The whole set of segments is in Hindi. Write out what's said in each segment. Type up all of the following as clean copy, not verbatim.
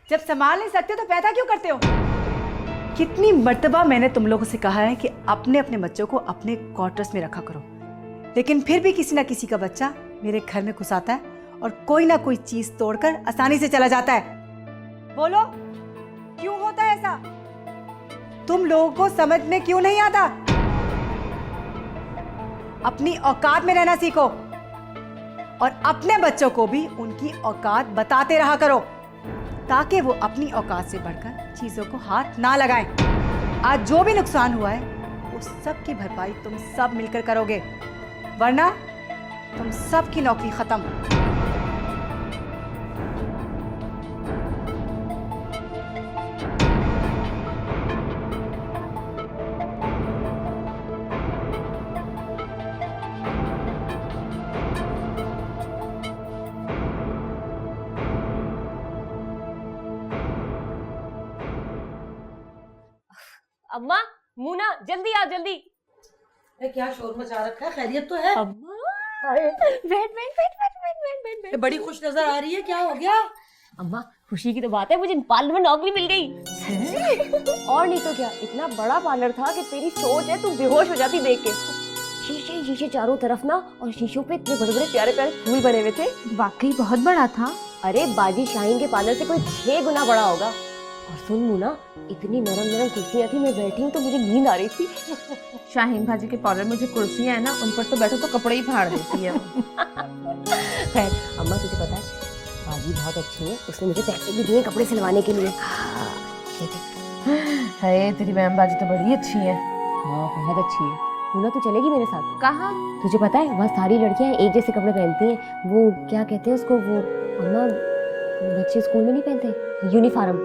जब संभाल नहीं सकते हो तो पैदा क्यों करते हो? कितनी मर्तबा मैंने तुम लोगों से कहा है कि अपने अपने बच्चों को अपने क्वार्टर्स में रखा करो, लेकिन फिर भी किसी ना किसी का बच्चा मेरे घर में घुस आता है और कोई ना कोई चीज तोड़कर आसानी से चला जाता है। बोलो, क्यों होता है ऐसा? तुम लोगों को समझ में क्यों नहीं आता? अपनी औकात में रहना सीखो और अपने बच्चों को भी उनकी औकात बताते रहा करो, ताकि वो अपनी औकात से बढ़कर चीजों को हाथ ना लगाएं। आज जो भी नुकसान हुआ है उस सब की भरपाई तुम सब मिलकर करोगे, वरना तुम सब की नौकरी खत्म। अम्मा, मुना जल्दी आ जल्दी। क्या शोर मचा रखा है? खैरियत तो है? अम्मा बैठ। बड़ी खुश नजर आ रही है, क्या हो गया? अम्मा खुशी की तो बात है, मुझे पार्लर में नौकरी मिल गई। और नहीं तो क्या, इतना बड़ा पार्लर था कि तेरी सोच है, तू बेहोश हो जाती देख के। शीशे शीशे चारों तरफ ना, और शीशों पे इतने बड़े बड़े प्यारे प्यारे फूल बने हुए थे। वाकई बहुत बड़ा था। अरे बाजी शाहीन के पार्लर से कोई 6 गुना बड़ा होगा। और सुन मुना, इतनी नरम नरम कुर्सियां थी, मैं बैठी हूँ तो मुझे नींद आ रही थी। शाहीन भाजी के पार्लर में जो कुर्सियां है ना, उन पर तो बैठो तो कपड़े ही फाड़ देती है। खैर अम्मा, तुझे पता है बाजी बहुत अच्छी है, उसने मुझे पैसे भी दिए कपड़े सिलवाने के लिए। है तेरी मैम बाजी तो बड़ी अच्छी है। हाँ बहुत अच्छी है। मुना तू चलेगी मेरे साथ? कहाँ? तुझे पता है वहाँ सारी लड़कियां एक जैसे कपड़े पहनती हैं, वो क्या कहते हैं उसको, वो अम्मा बच्चे स्कूल में नहीं पहनते, यूनिफॉर्म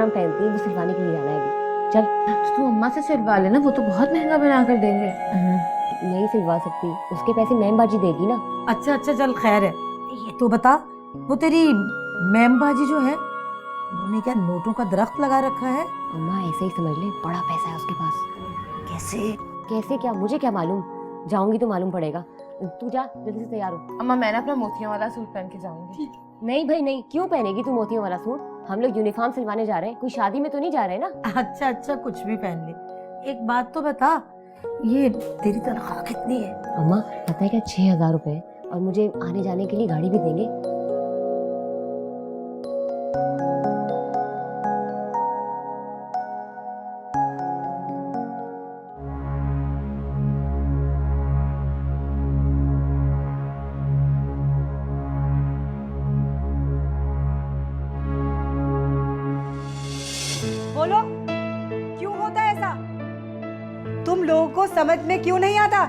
पहनती है, वो सिलवाने के लिए जाना है अभी। चल तो तू अम्मा से सिलवा लेना, वो तो बहुत महंगा बना कर देंगे। नहीं सिलवा सकती, उसके पैसे मैम बाजी देगी ना। अच्छा अच्छा चल खैर है। ये तो बता, वो तेरी मैम बाजी जो है, उन्होंने क्या नोटों का दरख्त लगा रखा है? अम्मा ऐसे ही समझ ले, बड़ा पैसा है उसके पास। कैसे? कैसे क्या, मुझे क्या मालूम, जाऊंगी तो मालूम पड़ेगा। तू जा जल्दी से तैयार हो। अम्मा मैं ना अपना मोतियों वाला सूट पहन के जाऊंगी। नहीं भाई नहीं, क्यों पहनेगी तू मोतियों वाला सूट? हम लोग यूनिफॉर्म सिलवाने जा रहे हैं, कोई शादी में तो नहीं जा रहे ना। अच्छा अच्छा कुछ भी पहन ले। एक बात तो बता, ये तेरी तनख्वाह कितनी है? अम्मा पता है क्या, 6,000 रुपए, और मुझे आने जाने के लिए गाड़ी भी देंगे। बोलो, क्यों होता है ऐसा? तुम लोगों को समझ में क्यों नहीं आता?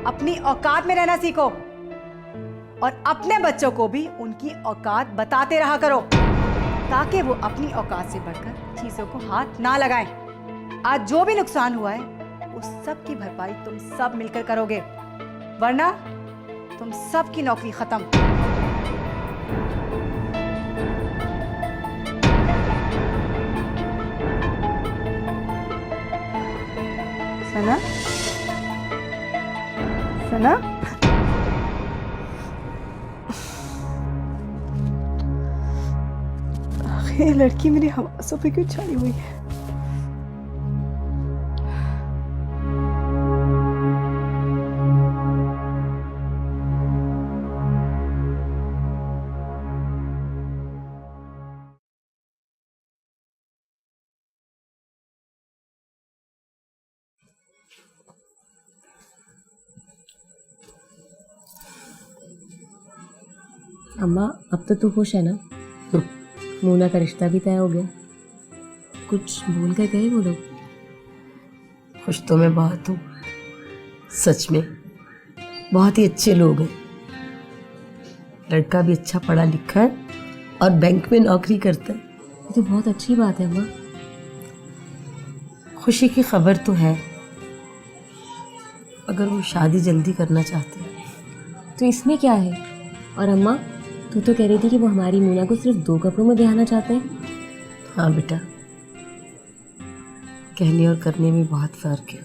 अपनी औकात में रहना सीखो और अपने बच्चों को भी उनकी औकात बताते रहा करो, ताकि वो अपनी औकात से बढ़कर चीजों को हाथ ना लगाएं। आज जो भी नुकसान हुआ है उस सब की भरपाई तुम सब मिलकर करोगे, वरना तुम सब की नौकरी खत्म। सना, सना, ये लड़की मेरी हवासों पे क्यों छाई हुई है? अम्मा अब तो तू खुश है ना? मोना का रिश्ता भी तय हो गया। कुछ भूल कर गए वो लोग? खुश तो मैं बहुत हूँ, सच में बहुत ही अच्छे लोग हैं। लड़का भी अच्छा पढ़ा लिखा है और बैंक में नौकरी करता है। ये तो बहुत अच्छी बात है अम्मा। खुशी की खबर तो है, अगर वो शादी जल्दी करना चाहते हैं तो इसमें क्या है? और अम्मा तू तो कह रही थी कि वो हमारी मोना को सिर्फ 2 कपड़ों में ब्याहना चाहते हैं। हाँ बेटा, कहने और करने में बहुत फर्क है।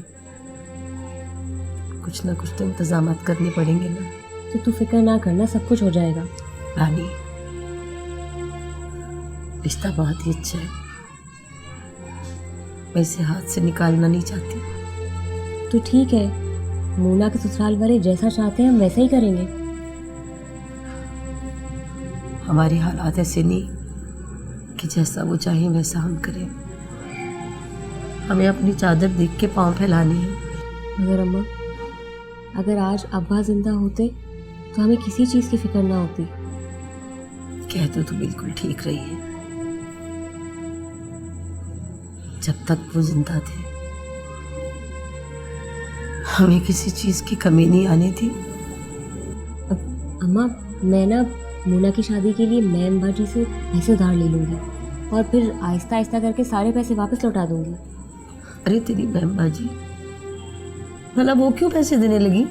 कुछ ना कुछ तो इंतजाम करने पड़ेंगे ना। तो तू फिक्र ना करना, सब कुछ हो जाएगा। रानी, रिश्ता बहुत ही अच्छा है, मैं इसे हाथ से निकालना नहीं चाहती। तो ठीक है, मोना के ससुराल वाले जैसा चाहते हैं हम वैसा ही करेंगे। हमारी हालात ऐसे नहीं कि जैसा वो चाहे वैसा हम करें। हमें अपनी चादर देख के पाँव फैलानी है। मगर अम्मा, अगर आज अब्बा जिंदा होते तो हमें किसी चीज़ की फिक्र ना होती। कहते तो बिल्कुल ठीक रही है, जब तक वो जिंदा थे हमें किसी चीज की कमी नहीं आने थी। अम्मा, मैं ना मोना की शादी के लिए मैं अम्बा जी से पैसे उधार ले लूँगी और फिर आहिस्ता आहिस्ता करके सारे पैसे वापस लौटा दूँगी। अरे तेरी बहन बाजी, भला वो क्यों पैसे देने लगी?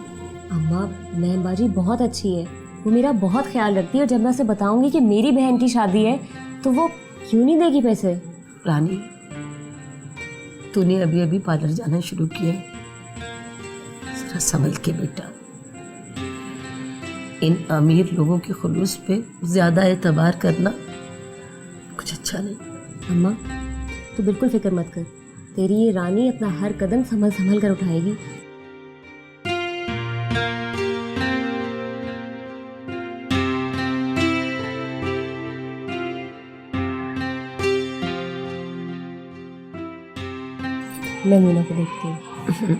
अम्मा, मैं अम्बा जी बहुत अच्छी है, वो मेरा बहुत ख्याल रखती है और जब मैं उसे बताऊँगी कि मेरी बहन की शादी है तो वो क्यों नहीं देगी पैसे। रानी, तूने अभी अभी पार्लर जाना शुरू किया है, जरा संभल के बेटा। इन अमीर लोगों के खुलूस पे ज्यादा एतबार करना कुछ अच्छा नहीं। अम्मा, तू बिल्कुल फिक्र मत कर, तेरी ये रानी अपना हर कदम संभल संभल कर उठाएगी। मैं मोना को देखती हूँ।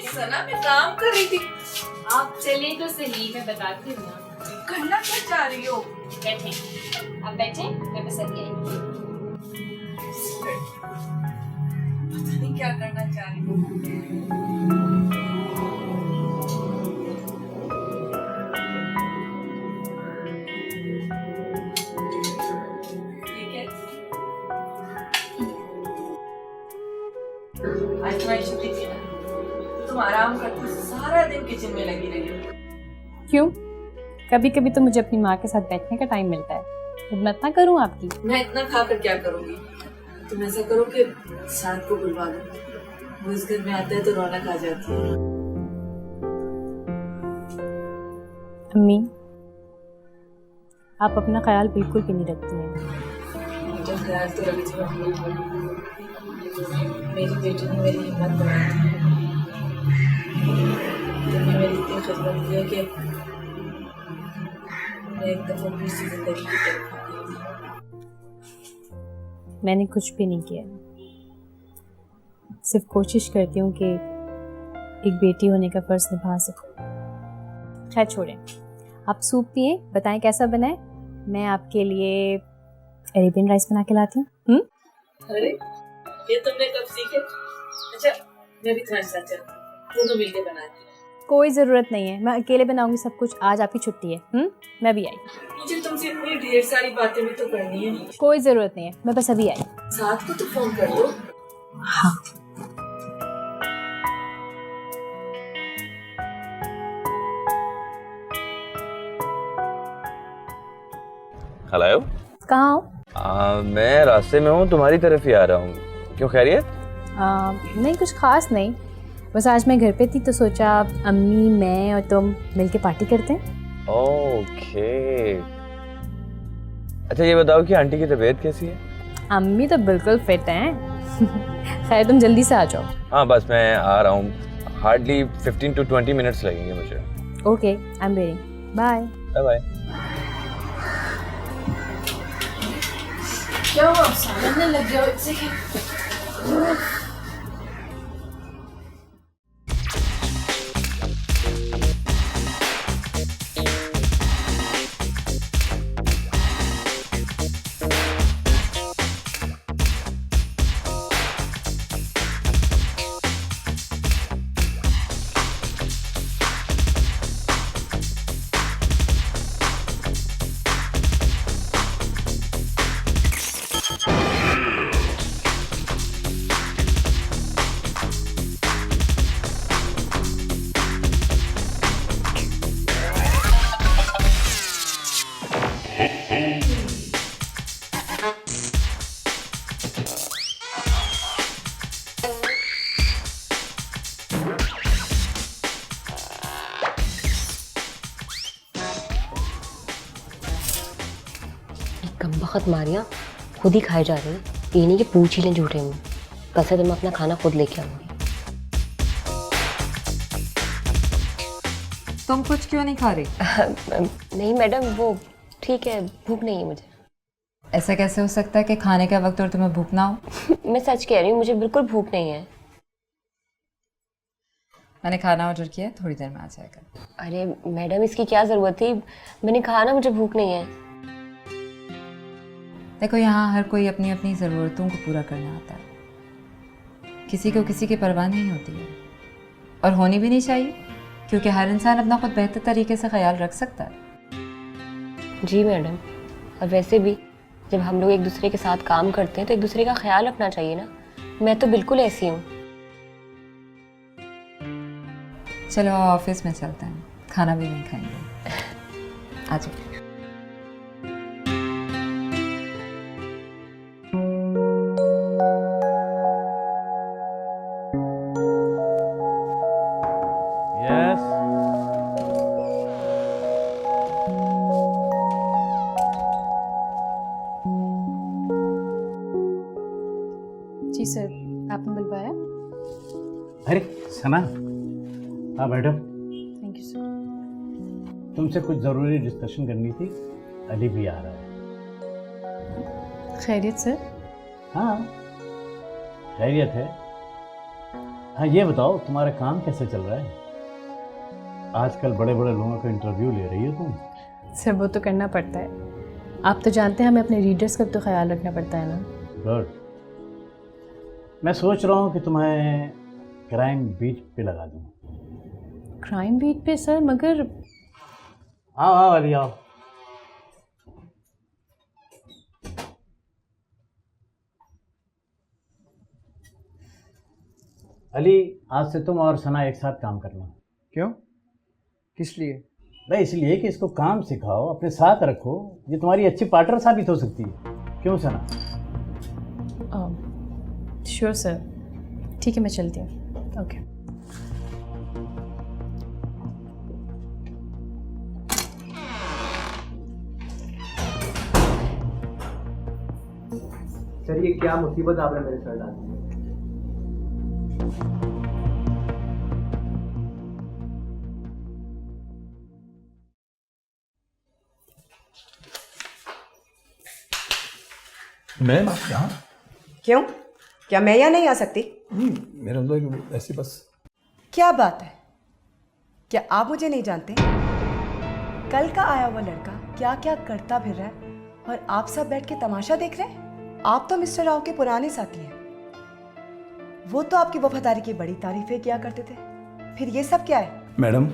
सना, मैं काम कर रही थी। आप चलिए तो सही, मैं बताती हूँ ना। करना क्या चाह रही हो? बैठे, आप बैठे, मैं बस अभी आई। पता नहीं क्या करना चाह रही हो। ठीक है, आज तुम्हारी छुट्टी थी ना, तो तुम आराम करती सारा दिन किचन में लगी रही हो। क्यों? कभी कभी तो मुझे अपनी माँ के साथ बैठने का टाइम मिलता है, खिदमत ना करूँ आपकी? मैं इतना खाकर क्या करूंगी? तुम ऐसा करो कि शांत को बुलवा लो, वो इस घर में आता है तो रौनक आ जाती है। अम्मी, आप अपना ख्याल बिल्कुल भी नहीं रखती हैं। जब ख्याल तो रवि जी मेरी बेटी ने मेरी हिम्मत बढ़ाई थी। तुमने मेरी इतनी खिदमत की है कि मैं एक दफा फिर से जिंदगी की तरफ आ गई थी। मैंने कुछ भी नहीं किया, सिर्फ कोशिश करती हूँ कि एक बेटी होने का फर्ज निभा सकूँ। खैर छोड़ें, आप सूप पिए, बताएं कैसा बना है। मैं आपके लिए अरेबियन राइस बना के लाती हूँ। अरे ये तुमने कब सीखे? अच्छा, मैं भी तुम्हारे साथ चलती हूँ, दोनों मिलकर बनाते हैं। कोई ज़रूरत नहीं है, मैं अकेले बनाऊंगी सब कुछ। आज आपकी छुट्टी है। मैं भी आई। मुझे तुमसे इतनी ढेर सारी बातें भी तो करनी है। कोई ज़रूरत नहीं है, मैं बस अभी आई। साथ को तो फोन कर दो। हाँ, हेलो। कहाँ हो? मैं रास्ते में हूँ, तुम्हारी तरफ ही आ रहा हूँ। क्यों, खैरियत? नहीं, कुछ खास नहीं, बस आज मैं घर पे थी तो सोचा अम्मी, मैं और तुम मिलके पार्टी करते हैं। ओके। अच्छा ये बताओ कि आंटी की तबीयत कैसी है? अम्मी तो बिल्कुल फिट हैं। खैर तुम जल्दी से आ जाओ। हाँ बस मैं आ रहा हूँ, हार्डली 15 to 20 मिनट्स लगेंगे मुझे। Okay, I am waiting. Bye bye bye. क्या हुआ? सामने लग गया इससे क्या? कमबख्त मारियाँ खुद ही खाए जा रही हैं, ये नहीं कि पूछ ही लें झूठे मुँह। कल से तो मैं अपना खाना खुद लेके आऊँगी। तुम कुछ क्यों नहीं खा रही? नहीं मैडम, वो ठीक है, भूख नहीं है मुझे। ऐसा कैसे हो सकता है कि खाने का वक्त और तुम्हें भूख ना हो? मैं सच कह रही हूँ, मुझे बिल्कुल भूख नहीं है। मैंने खाना ऑर्डर किया है, थोड़ी देर में आ जाएगा। अरे मैडम, इसकी क्या ज़रूरत थी? मैंने कहा ना मुझे भूख नहीं है। देखो, यहाँ हर कोई अपनी अपनी ज़रूरतों को पूरा करना आता है, किसी को किसी की परवाह नहीं होती है, और होनी भी नहीं चाहिए, क्योंकि हर इंसान अपना खुद बेहतर तरीके से ख्याल रख सकता है। जी मैडम, और वैसे भी जब हम लोग एक दूसरे के साथ काम करते हैं तो एक दूसरे का ख्याल रखना चाहिए ना। मैं तो बिल्कुल ऐसी हूँ। चलो ऑफिस में चलते हैं, खाना भी नहीं खाएंगे। आ जाओ। यस। जी सर, आपने बुलवाया? अरे सना, हाँ बैठो। Thank you sir. तुमसे कुछ ज़रूरी डिस्कशन करनी थी। अली भी आ रहा है। खैरियत सर? हाँ खैरियत है। हाँ ये बताओ, तुम्हारा काम कैसे चल रहा है? आजकल बड़े बड़े लोगों का इंटरव्यू ले रही हो तुम। सर वो तो करना पड़ता है, आप तो जानते हैं हमें अपने रीडर्स का तो ख्याल रखना पड़ता है ना। गुड। मैं सोच रहा हूँ कि तुम्हें क्राइम बीट पे लगा दूँ। क्राइम बीट पे सर? मगर आओ आओ अली आओ। अली, आज से तुम और सना एक साथ काम करना। क्यों? किस लिए? भाई इसलिए कि इसको काम सिखाओ, अपने साथ रखो, ये तुम्हारी अच्छी पार्टनर साबित हो सकती है। क्यों सना? श्योर सर, ठीक है मैं चलती हूँ। ओके। सर ये क्या मुसीबत आपने मेरे सर डाल दी है? मैम आप यहाँ? क्यों? क्या मैं यहाँ नहीं आ सकती? मेरा मतलब ऐसी बस। क्या बात है, क्या आप मुझे नहीं जानते? कल का आया हुआ लड़का क्या क्या करता फिर रहा है और आप सब बैठ के तमाशा देख रहे हैं? आप तो मिस्टर राव के पुराने साथी हैं। वो तो आपकी वफादारी की बड़ी तारीफें किया करते थे, फिर ये सब क्या है? मैडम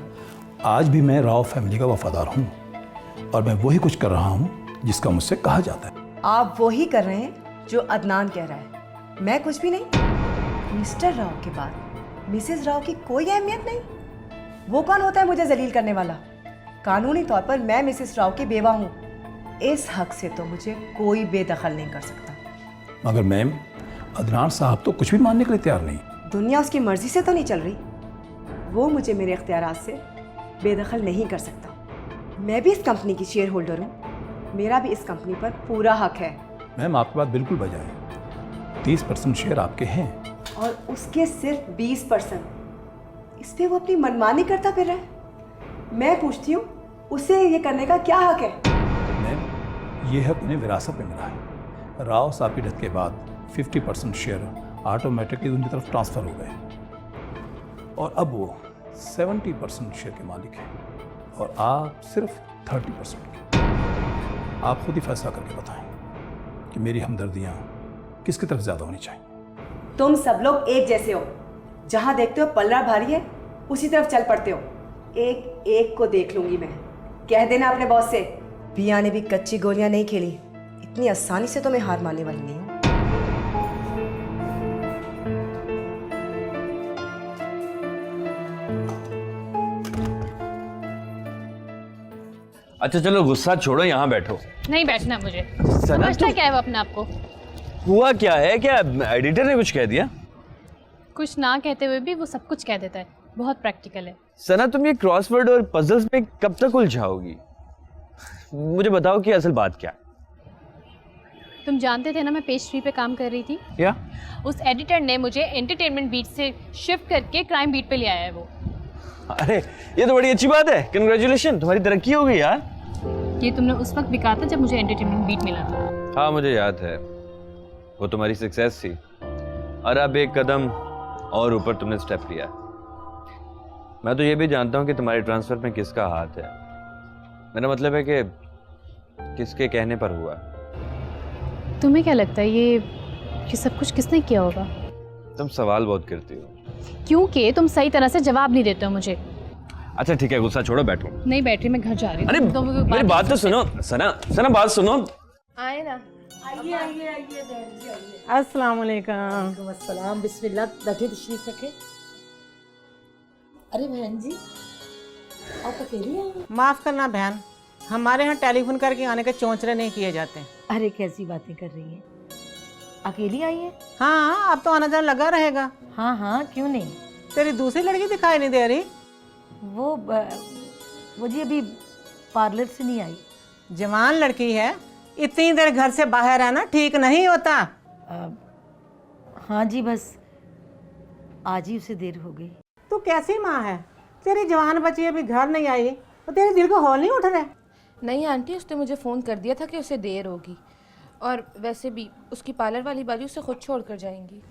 आज भी मैं राव फैमिली का वफादार हूँ और मैं वही कुछ कर रहा हूँ जिसका मुझसे कहा जाता है। आप वो ही कर रहे हैं जो अदनान कह रहा है, मैं कुछ भी नहीं। मिस्टर राव के बाद मिसेस राव की कोई अहमियत नहीं। वो कौन होता है मुझे जलील करने वाला? कानूनी तौर पर मैं मिसेस राव की बेवा हूँ, इस हक से तो मुझे कोई बेदखल नहीं कर सकता। मगर मैम अदनान साहब तो कुछ भी मानने के लिए तैयार नहीं। दुनिया उसकी मर्जी से तो नहीं चल रही, वो मुझे मेरे इख्तियारात से बेदखल नहीं कर सकता। मैं भी इस कंपनी की शेयर होल्डर हूँ, मेरा भी इस कंपनी पर पूरा हक है। मैम आपकी बात बिल्कुल बजा है, 30% शेयर आपके हैं और उसके सिर्फ 20%। इस पे वो अपनी मनमानी करता फिर रहा है। मैं पूछती हूँ उसे ये करने का क्या हक है? मैम ये हक उन्हें विरासत में मिला है। राव साहब की डेथ के बाद 50% शेयर ऑटोमेटिकली उनकी तरफ ट्रांसफ़र हो गए और अब वो 70% शेयर के मालिक हैं और आप सिर्फ 30% के। आप खुद ही फैसला करके बताएं कि मेरी हमदर्दियाँ किसकी तरफ ज़्यादा होनी चाहिए। तुम सब लोग एक जैसे हो, जहाँ देखते हो पल्ला भारी है उसी तरफ चल पड़ते हो। एक एक को देख लूंगी मैं। कह देना अपने बॉस से, पिया ने भी कच्ची गोलियां नहीं खेली, इतनी आसानी से तो मैं हार मानने वाली नहीं हूँ। अच्छा चलो गुस्सा छोड़ो, यहाँ बैठो। नहीं बैठना मुझे। सना समझता क्या है वो अपने आप को? हुआ क्या है? क्या एडिटर ने कुछ कह दिया? कुछ ना कहते हुए भी वो सब कुछ कह देता है, बहुत प्रैक्टिकल है। सना तुम ये क्रॉसवर्ड और पजल्स में कब तक उलझाओगी? मुझे बताओ कि असल बात क्या है। तुम जानते थे ना मैं पेस्ट्री पे काम कर रही थी। या उस एडिटर ने मुझे एंटरटेनमेंट बीट से शिफ्ट करके क्राइम बीट पे ले आया है वो। अरे ये तो बड़ी अच्छी बात है, कंग्रेचुलेशन, तुम्हारी तरक्की हो गई यार। ये तुमने उस वक्त भी कहा था जब मुझे एंटरटेनमेंट बीट मिला था। हाँ मुझे याद है, वो तुम्हारी सक्सेस थी और अब एक कदम और ऊपर तुमने स्टेप लिया। मैं तो ये भी जानता हूँ कि तुम्हारे ट्रांसफर में किसका हाथ है। मेरा मतलब है कि किसके कहने पर हुआ। तुम्हें क्या लगता है ये सब कुछ किसने किया होगा? तुम सवाल बहुत करती हो। क्योंकि तुम सही तरह से जवाब नहीं देते हो मुझे। अच्छा ठीक है, गुस्सा छोड़ो, बैठो। नहीं बैठ रही, मैं घर जा रही हूँ। अरे मेरी बात तो सुनो। सना सना बात सुनो। आए ना। अस्सलाम वालेकुम। अस्सलाम, बिस्मिल्लाह, बैठे तशरीफ रखे। अरे बहन जी, आप अकेली हैं? माफ़ करना बहन, हमारे यहाँ टेलीफोन करके आने के चौंचले नहीं किए जाते। अरे कैसी बातें कर रही हैं, अकेली आई है? हाँ अब तो आना जाना लगा रहेगा। हाँ हाँ, क्यों नहीं। तेरी दूसरी लड़की दिखाई नहीं दे रही। वो जी अभी पार्लर से नहीं आई। जवान लड़की है, इतनी देर घर से बाहर रहना ठीक नहीं होता। हाँ जी, बस आज ही उसे देर हो गई। तू कैसी माँ है, तेरी जवान बच्ची अभी घर नहीं आई तो तेरे दिल को हौल नहीं उठ रहे? नहीं आंटी, उसने मुझे फ़ोन कर दिया था कि उसे देर होगी, और वैसे भी उसकी पार्लर वाली बाजू उसे खुद छोड़ कर जाएंगी।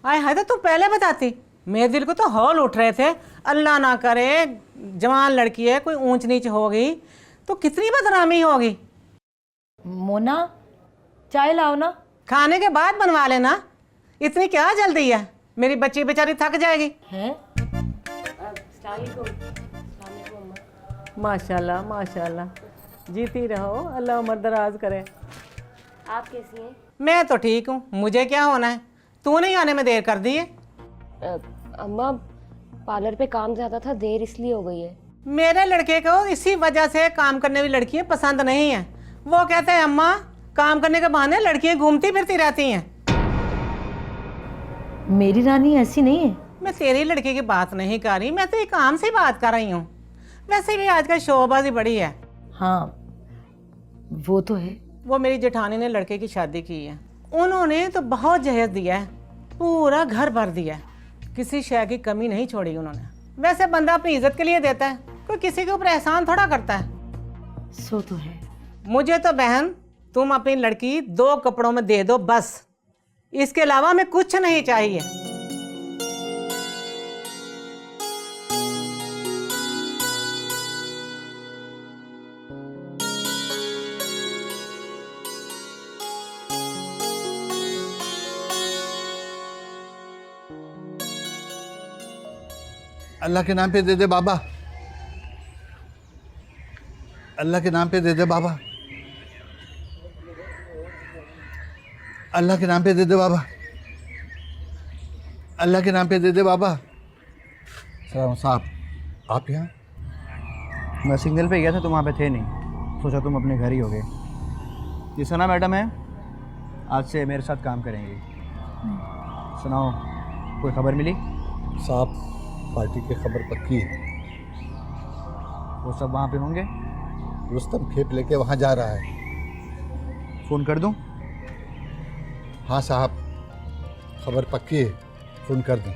आए हाय, तो तू पहले बताती, मेरे दिल को तो हौल उठ रहे थे। अल्लाह ना करे जवान लड़की है, कोई ऊंच नीच होगी तो कितनी बदनामी होगी। मोना, चाय लाओ ना। खाने के बाद बनवा लेना, इतनी क्या जल्दी है, मेरी बच्ची बेचारी थक जाएगी। हैं? माशाल्लाह माशाल्लाह, जीती रहो, अल्लाह उम्र दराज करे। आप कैसी हैं? मैं तो ठीक हूँ, मुझे क्या होना है, तू नहीं आने में देर कर दी है। अम्मा पार्लर पे काम ज़्यादा था, देर इसलिए हो गई है। मेरे लड़के को इसी वजह से काम करने वाली लड़कियाँ पसंद नहीं है। वो कहते हैं अम्मा काम करने के बहाने लड़कियाँ घूमती फिरती रहती हैं। मेरी रानी ऐसी नहीं है। मैं तेरी लड़की की बात नहीं कर रही, मैं तो एक आम सी बात कर रही हूँ। वैसे भी आजकल शोबाजी बड़ी है। हाँ वो तो है। वो मेरी जेठानी ने लड़के की शादी की है, उन्होंने तो बहुत जहेज दिया है, पूरा घर भर दिया है, किसी शय की कमी नहीं छोड़ी उन्होंने। वैसे बंदा अपनी इज्जत के लिए देता है, कोई किसी के ऊपर एहसान थोड़ा करता है। सो तो है। मुझे तो बहन तुम अपनी लड़की 2 कपड़ों में दे दो बस, इसके अलावा हमें कुछ नहीं चाहिए। अल्लाह के नाम पे दे दे बाबा, अल्लाह के नाम पे दे दे बाबा, अल्लाह के नाम पे दे दे बाबा, अल्लाह के नाम पे दे दे बाबा। साहब आप यहाँ? मैं सिग्नल पे गया था, तुम वहाँ पे थे नहीं, सोचा तुम अपने घर ही हो गए। ये सना मैडम है, आज से मेरे साथ काम करेंगी। सुनाओ, कोई खबर मिली? साहब पार्टी की खबर पक्की है, वो सब वहाँ पे होंगे। रुस्तम खेप लेके वहाँ जा रहा है। फ़ोन कर दूँ? हाँ साहब, खबर पक्की है, फ़ोन कर दें।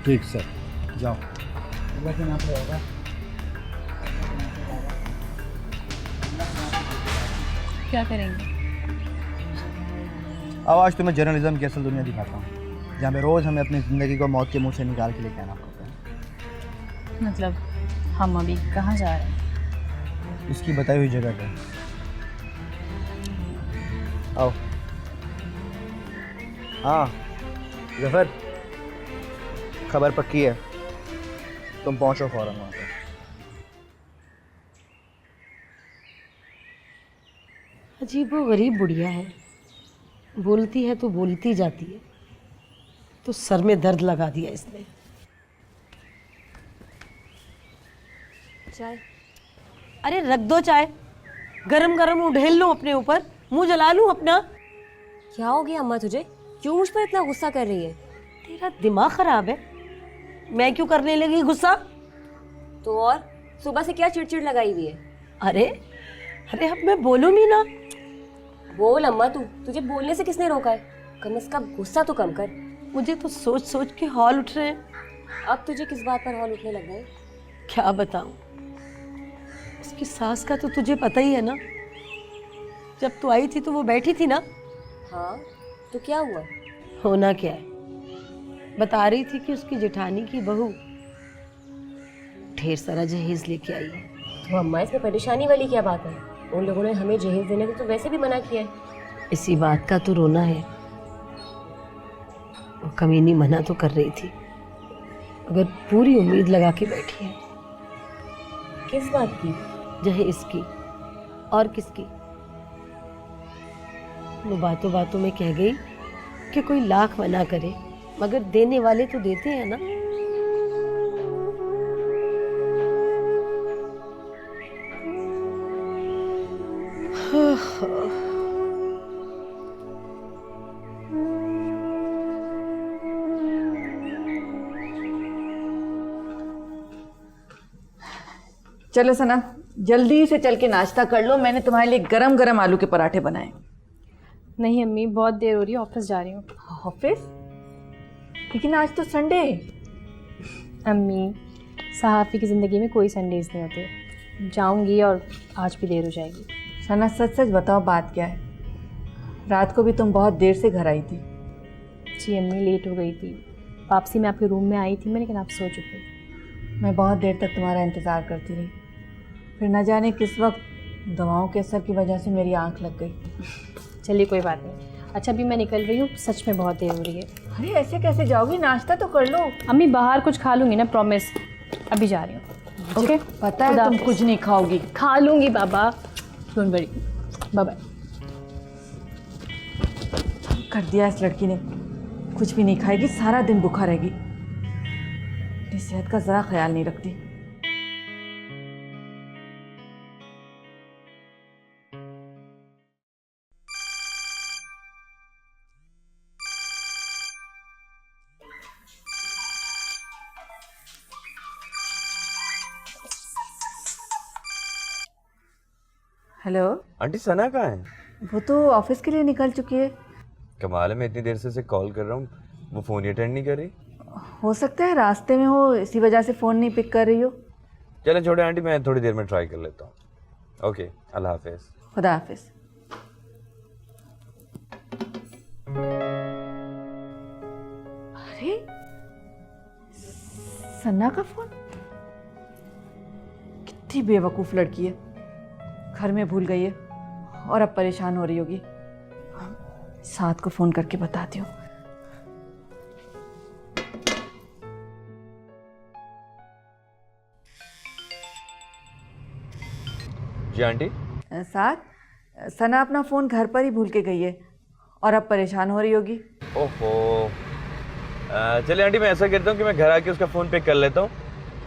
ठीक सर, जाओ। अल्लाह के नाम पे होगा। क्या करेंगे? अब आज तुम्हें जर्नलिज्म की असल दुनिया दिखाता हूँ, जहाँ पे रोज़ हमें अपनी ज़िंदगी को मौत के मुंह से निकाल के लेके आना पड़ता है। मतलब हम अभी कहाँ जा रहे हैं? इसकी बताई हुई जगह पे आओ। हाँ जफर, खबर पक्की है, तुम पहुँचो फ़ौरन वहाँ पे। अजीब वो गरीब बुढ़िया है, बोलती है तो बोलती जाती है, तो सर में दर्द लगा दिया इसने। चाय? अरे रख दो चाय, गरम गरम उड़ेल लो अपने ऊपर, मुंह जला लूं अपना। क्या हो गया अम्मा तुझे, क्यों मुझ पर इतना गुस्सा कर रही है? तेरा दिमाग खराब है, मैं क्यों करने लगी गुस्सा? तो और सुबह से क्या चिड़चिड़ लगाई हुई है? अरे अरे अब मैं बोलूंगी ना। बोल अम्मा, तुझे बोलने से किसने रोका है? कम से कम गुस्सा तो कम कर। मुझे तो सोच सोच के हौल उठ रहे हैं। अब तुझे किस बात पर हौल उठने लग गए? क्या बताऊं, उसकी सास का तो तुझे पता ही है ना। जब तू आई थी तो वो बैठी थी ना। हाँ, तो क्या हुआ? होना क्या है, बता रही थी कि उसकी जेठानी की बहू ढेर सारा जहेज लेके आई है। तो अम्मा, इसमें परेशानी वाली क्या बात है? उन लोगों ने हमें जहेज देने को तो वैसे भी मना किया है। इसी बात का तो रोना है। वो कमीनी मना तो कर रही थी, मगर पूरी उम्मीद लगा के बैठी है। किस बात की? जहेज की। और किसकी? वो बातों बातों में कह गई कि कोई लाख मना करे, मगर देने वाले तो देते हैं ना। चलो सना, जल्दी से चल के नाश्ता कर लो। मैंने तुम्हारे लिए गरम गरम आलू के पराठे बनाए। नहीं अम्मी, बहुत देर हो रही है, ऑफिस जा रही हूँ। ऑफिस? लेकिन आज तो संडे है। अम्मी, सहाफ़ी की ज़िंदगी में कोई संडेज नहीं होते। जाऊँगी और आज भी देर हो जाएगी। सना, सच सच बताओ, बात क्या है? रात को भी तुम बहुत देर से घर आई थी। जी अम्मी, लेट हो गई थी। वापसी में आपके रूम में आई थी मैं, लेकिन आप सो चुके। मैं बहुत देर तक तुम्हारा इंतज़ार करती रही, फिर न जाने किस वक्त दवाओं के असर की वजह से मेरी आंख लग गई। चलिए कोई बात नहीं। अच्छा, अभी मैं निकल रही हूँ, सच में बहुत देर हो रही है। अरे ऐसे कैसे जाओगी? नाश्ता तो कर लो। अम्मी, बाहर कुछ खा लूँगी ना, प्रॉमिस। अभी जा रही हूँ। ओके, पता है तुम कुछ नहीं खाओगी। खा लूँगी बाबा, डोंट वरी। Bye bye. कर दिया इस लड़की ने, कुछ भी नहीं खाएगी, सारा दिन भूखा रहेगी। अपनी सेहत का ज़रा ख्याल नहीं रखती। हेलो आंटी, सना कहाँ है? वो तो ऑफिस के लिए निकल चुकी है। कमाल है, मैं इतनी देर से उसे कॉल कर रहा हूँ, वो फ़ोन ही अटेंड नहीं कर रही। हो सकता है रास्ते में हो, इसी वजह से फ़ोन नहीं पिक कर रही हो। चले छोड़े आंटी, मैं थोड़ी देर में ट्राई कर लेता हूँ। ओके, अल्लाह हाफिज़। खुदा हाफिज़। अरे सन्ना का फ़ोन? कितनी बेवकूफ़ लड़की है, घर में भूल गई है और अब परेशान हो रही होगी। साथ को फ़ोन करके बताती हूँ। जी आंटी। साथ, सना अपना फ़ोन घर पर ही भूल के गई है और अब परेशान हो रही होगी। ओहो, चले आंटी, मैं ऐसा करता हूँ कि मैं घर आके उसका फ़ोन पिक कर लेता हूँ,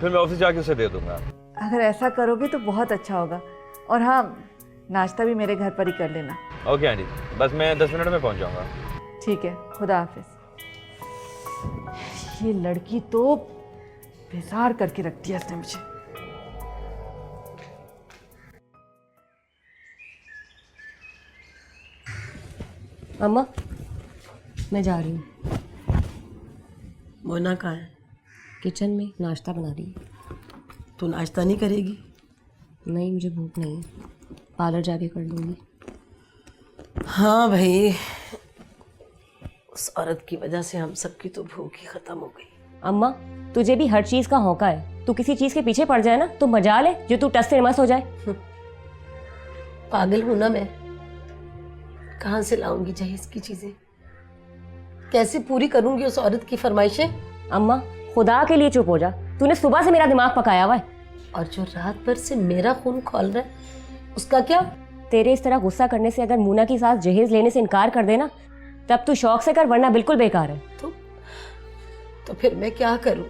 फिर मैं ऑफिस जाके उसे दे दूँगा। अगर ऐसा करोगे तो बहुत अच्छा होगा। और हाँ, नाश्ता भी मेरे घर पर ही कर लेना। ओके आंटी, बस मैं 10 मिनट में पहुँच जाऊँगा। ठीक है, खुदा हाफिज़। ये लड़की तो बेजार करके रख दिया इसने मुझे। अम्मा, मैं जा रही हूँ। मोना कहाँ है? किचन में नाश्ता बना रही है। तू नाश्ता नहीं करेगी? नहीं, मुझे भूख नहीं है, पार्लर जाके कर लूँगी। हाँ भाई, उस औरत की वजह से हम सबकी तो भूख ही खत्म हो गई। अम्मा, तुझे भी हर चीज़ का होका है। तू किसी चीज़ के पीछे पड़ जाए ना तो मजा ले, जो तू टस से मस हो जाए। पागल हूं ना मैं? कहाँ से लाऊंगी जहेज की चीजें? कैसे पूरी करूंगी उस औरत की फरमाइशें? अम्मा, खुदा के लिए चुप हो जा। तूने सुबह से मेरा दिमाग पकाया हुआ है। और जो रात भर से मेरा खून खौल रहा है, उसका क्या? तेरे इस तरह गुस्सा करने से अगर मूना की सास जहेज लेने से इनकार कर देना, तब तू शौक से कर, वरना बिल्कुल बेकार है। तो फिर मैं क्या करूं?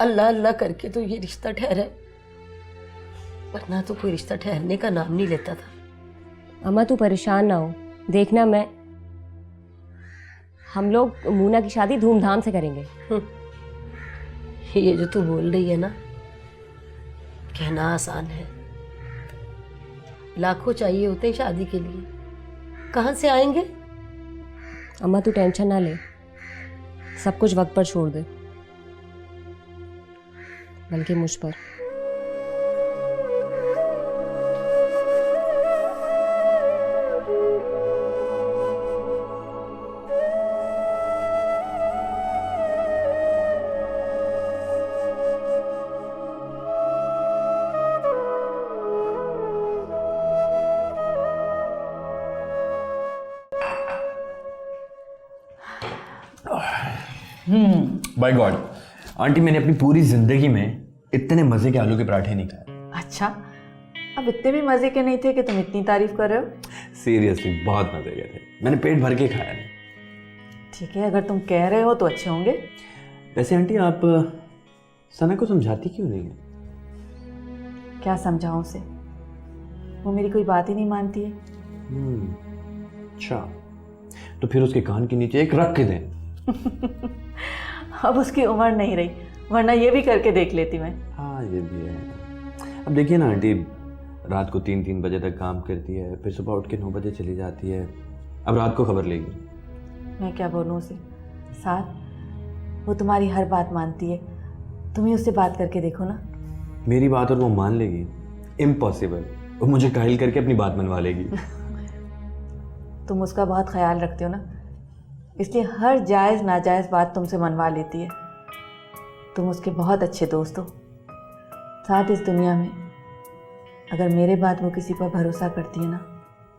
अल्लाह अल्लाह करके तो ये रिश्ता ठहरा, वरना तो कोई रिश्ता ठहरने का नाम नहीं लेता था। अम्मा, तू परेशान ना हो। देखना, हम लोग मूना की शादी धूमधाम से करेंगे। ये जो तू बोल रही है ना, कहना आसान है, लाखों चाहिए होते हैं शादी के लिए, कहाँ से आएंगे? अम्मा तू टेंशन ना ले, सब कुछ वक्त पर छोड़ दे, बल्कि मुझ पर। बाय गॉड, आंटी मैंने अपनी पूरी जिंदगी में इतने मजे के आलू के पराठे नहीं खाए। अच्छा, अब इतने भी मजे के नहीं थे कि तुम इतनी तारीफ कर रहे हो? सीरियसली बहुत मजे के थे, मैंने पेट भर के खाया नहीं। ठीक है, अगर तुम कह रहे हो तो अच्छे होंगे। वैसे आंटी आप सना को समझाती क्यों नहीं है? क्या समझाऊं उसे, वो मेरी कोई बात ही नहीं मानती है। अच्छा, तो फिर उसके कान के नीचे एक रख के दें। अब उसकी उम्र नहीं रही, वरना ये भी करके देख लेती मैं। हाँ ये भी है। अब देखिए ना आंटी, रात को 3-3 बजे तक काम करती है, फिर सुबह उठ के 9 बजे चली जाती है। अब रात को खबर लेगी। मैं क्या बोलूँ उसे, साथ वो तुम्हारी हर बात मानती है, तुम ही उससे बात करके देखो ना। मेरी बात और वो मान लेगी? इम्पॉसिबल, वो मुझे काहिल करके अपनी बात मनवा लेगी। तुम उसका बहुत ख्याल रखते हो ना, इसलिए हर जायज़ नाजायज़ बात तुमसे मनवा लेती है। तुम उसके बहुत अच्छे दोस्त हो। साथ इस दुनिया में अगर मेरे बाद वो किसी पर भरोसा करती है ना,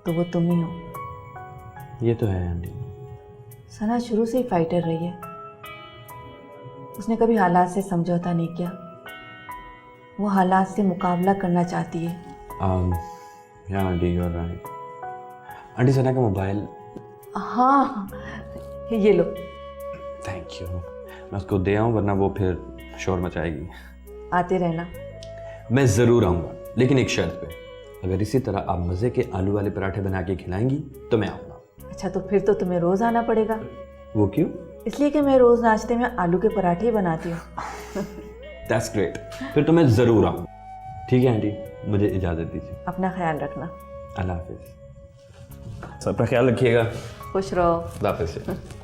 तो वो तुम ही हो। ये तो है आंटी। सना शुरू से ही फाइटर रही है, उसने कभी हालात से समझौता नहीं किया, वो हालात से मुकाबला करना चाहती है। या aunty you are right. Aunty Sana का मोबाइल? हाँ ये लो। थैंक यू, मैं उसको दे आऊँ वरना वो फिर शोर मचाएगी। आते रहना। मैं ज़रूर आऊँगा, लेकिन एक शर्त पे, अगर इसी तरह आप मज़े के आलू वाले पराठे बना के खिलाएंगी तो मैं आऊँगा। अच्छा, तो फिर तो तुम्हें रोज़ आना पड़ेगा। वो क्यों? इसलिए कि मैं रोज़ नाश्ते में आलू के पराठे ही बनाती हूँ। दैट्स ग्रेट, फिर तो मैं ज़रूर आऊँ। ठीक है आंटी, मुझे इजाज़त दीजिए। अपना ख्याल रखना। अल्लाह हाफिज़। सबका ख्याल रखिएगा। खुश रहो। अल्लाह हाफिज़।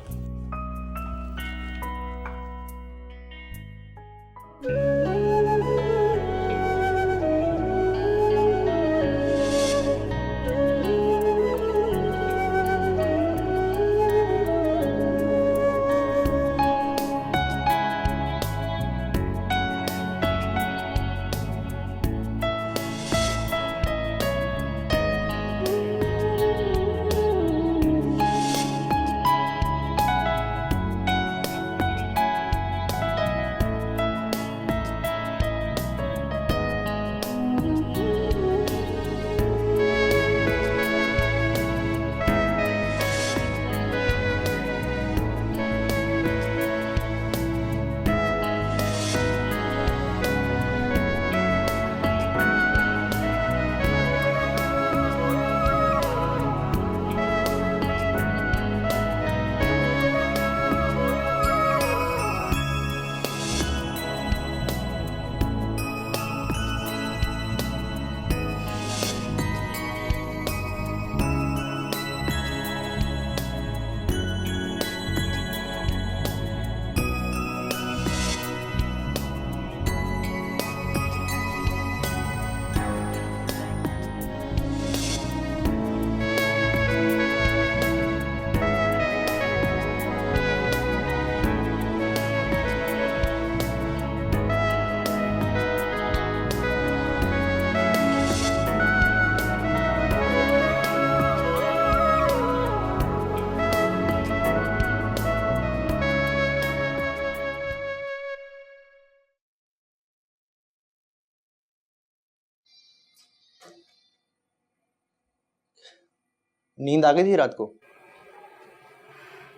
नींद आ गई थी रात को?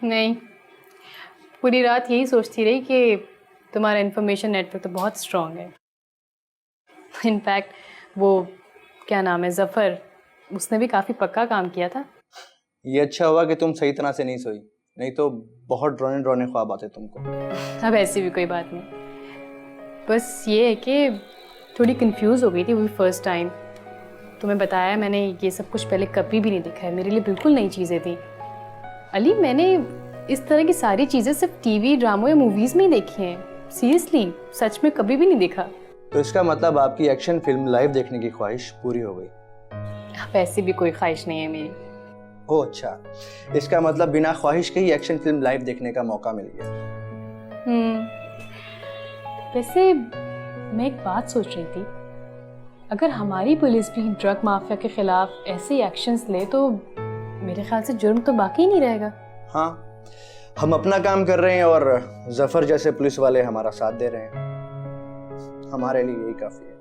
नहीं, पूरी रात यही सोचती रही कि तुम्हारा इन्फॉर्मेशन नेटवर्क तो बहुत स्ट्रॉन्ग है। इनफैक्ट वो क्या नाम है, ज़फ़र, उसने भी काफ़ी पक्का काम किया था। ये अच्छा हुआ कि तुम सही तरह से नहीं सोई, नहीं तो बहुत ड्रोने ड्रोने ख्वाब आते तुमको। अब ऐसी भी कोई बात नहीं, बस ये है कि थोड़ी कंफ्यूज हो गई थी वो फर्स्ट टाइम तुम्हें बताया मैंने, ये सब कुछ पहले कभी भी नहीं देखा है, मेरे लिए बिल्कुल नई चीज़ें थी। अली, मैंने इस तरह की सारी चीज़ें सिर्फ टीवी ड्रामों या मूवीज़ में ही देखी हैं। सीरियसली, सच में कभी भी नहीं देखा। तो इसका मतलब आपकी एक्शन फिल्म लाइव देखने की ख्वाहिश पूरी हो गई? वैसे भी कोई ख्वाहिश नहीं है मेरी। ओह अच्छा, इसका मतलब बिना ख्वाहिश के ही एक्शन फिल्म लाइव देखने का मौका मिल गया। वैसे मैं एक बात सोच रही थी, अगर हमारी पुलिस भी ड्रग माफिया के खिलाफ ऐसे एक्शंस ले तो मेरे ख्याल से जुर्म तो बाकी ही नहीं रहेगा। हाँ, हम अपना काम कर रहे हैं और जफर जैसे पुलिस वाले हमारा साथ दे रहे हैं, हमारे लिए यही काफी है।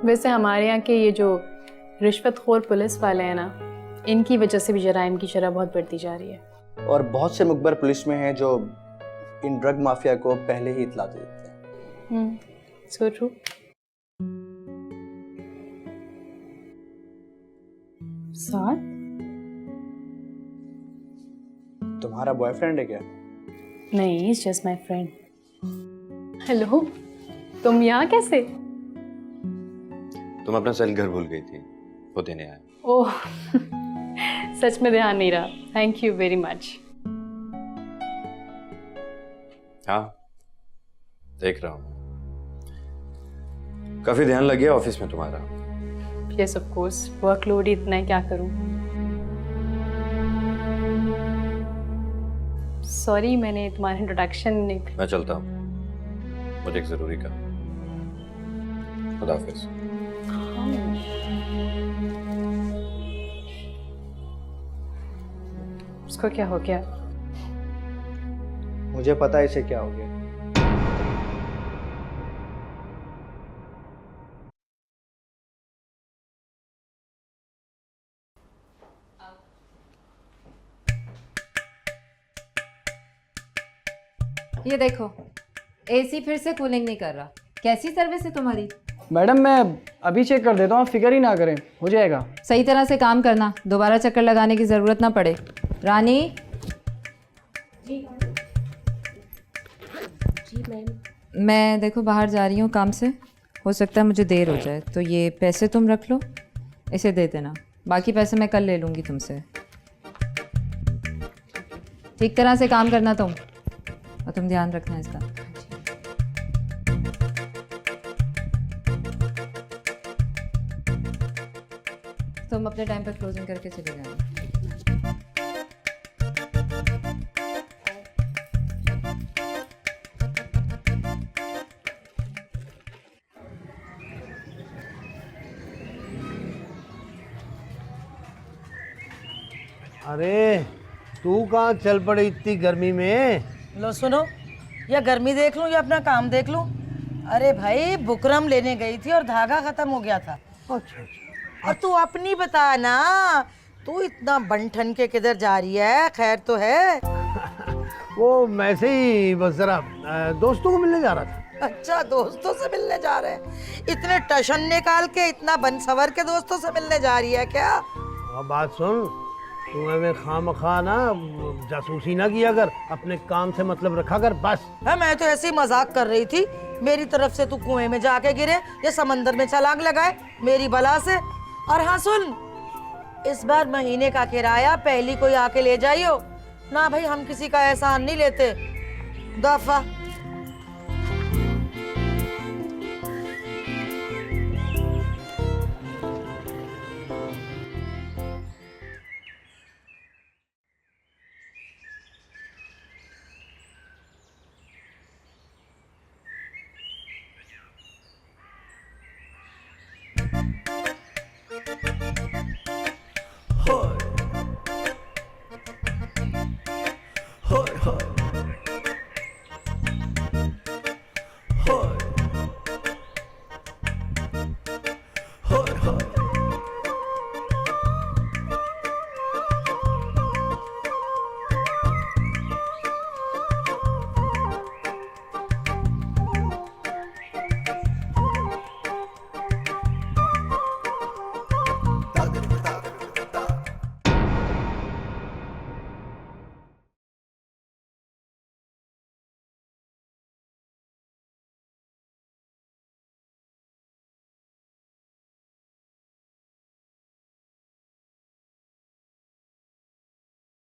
वैसे हमारे यहाँ के ये जो रिश्वतखोर पुलिस वाले हैं ना, इनकी वजह से भी जराइम की शरह बहुत बढ़ती जा रही है। और बहुत से मुखबर पुलिस में हैं जो इन ड्रग माफिया को पहले ही इत्ला दे देते हैं। So true. साथ तुम्हारा बॉयफ्रेंड है क्या? नहीं, it's just my friend. Hello, तुम यहाँ कैसे? तुम अपना सेल घर भूल गई थी, वो देने आया। ओह सच में ध्यान नहीं रहा। Thank you very much. हाँ, देख रहा हूँ, काफी ध्यान लग गया ऑफिस में तुम्हारा। यस ऑफ कोर्स, वर्कलोड ही इतना है, क्या करूँ। सॉरी, मैंने तुम्हारा इंट्रोडक्शन नहीं। मैं चलता हूँ, मुझे एक जरूरी काम। खुदा हाफिज। उसको क्या हो गया? मुझे पता है इसे क्या हो गया। ये देखो, एसी फिर से कूलिंग नहीं कर रहा। कैसी सर्विस है तुम्हारी? मैडम मैं अभी चेक कर देता हूँ, आप फिक्र ही ना करें, हो जाएगा। सही तरह से काम करना, दोबारा चक्कर लगाने की ज़रूरत ना पड़े। रानी। जी मैम। मैं देखो बाहर जा रही हूँ काम से, हो सकता है मुझे देर हो जाए, तो ये पैसे तुम रख लो, इसे दे देना। बाकी पैसे मैं कल ले लूँगी तुमसे। ठीक तरह से काम करना तुम, और तुम ध्यान रखना इसका। तुम अपने टाइम पर क्लोजिंग करके चले जाना। अरे तू कहाँ चल पड़ी इतनी गर्मी में? लो सुनो, या गर्मी देख लूं या अपना काम देख लूं। अरे भाई, बुकरम लेने गई थी और धागा खत्म हो गया था। अच्छा। और तू अपनी बता ना, तू इतना बंठन के किधर जा रही है? खैर तो है? वो मैं से ही बस जरा दोस्तों को मिलने जा रहा था। अच्छा, दोस्तों से मिलने जा रहे हैं? इतने टशन निकाल के, इतना बन सवर के दोस्तों से मिलने जा रही है क्या? और बात सुन, तू हमें खामखा ना जासूसी ना किया कर, अपने काम से मतलब रखा कर बस। है, मैं तो ऐसे ही मजाक कर रही थी। मेरी तरफ से तू कुएं में जाके गिरे या समंदर में छलांग लगाए मेरी बला से। और हाँ सुन, इस बार महीने का किराया पहली कोई आके ले जाइयो ना भाई, हम किसी का एहसान नहीं लेते। दफा।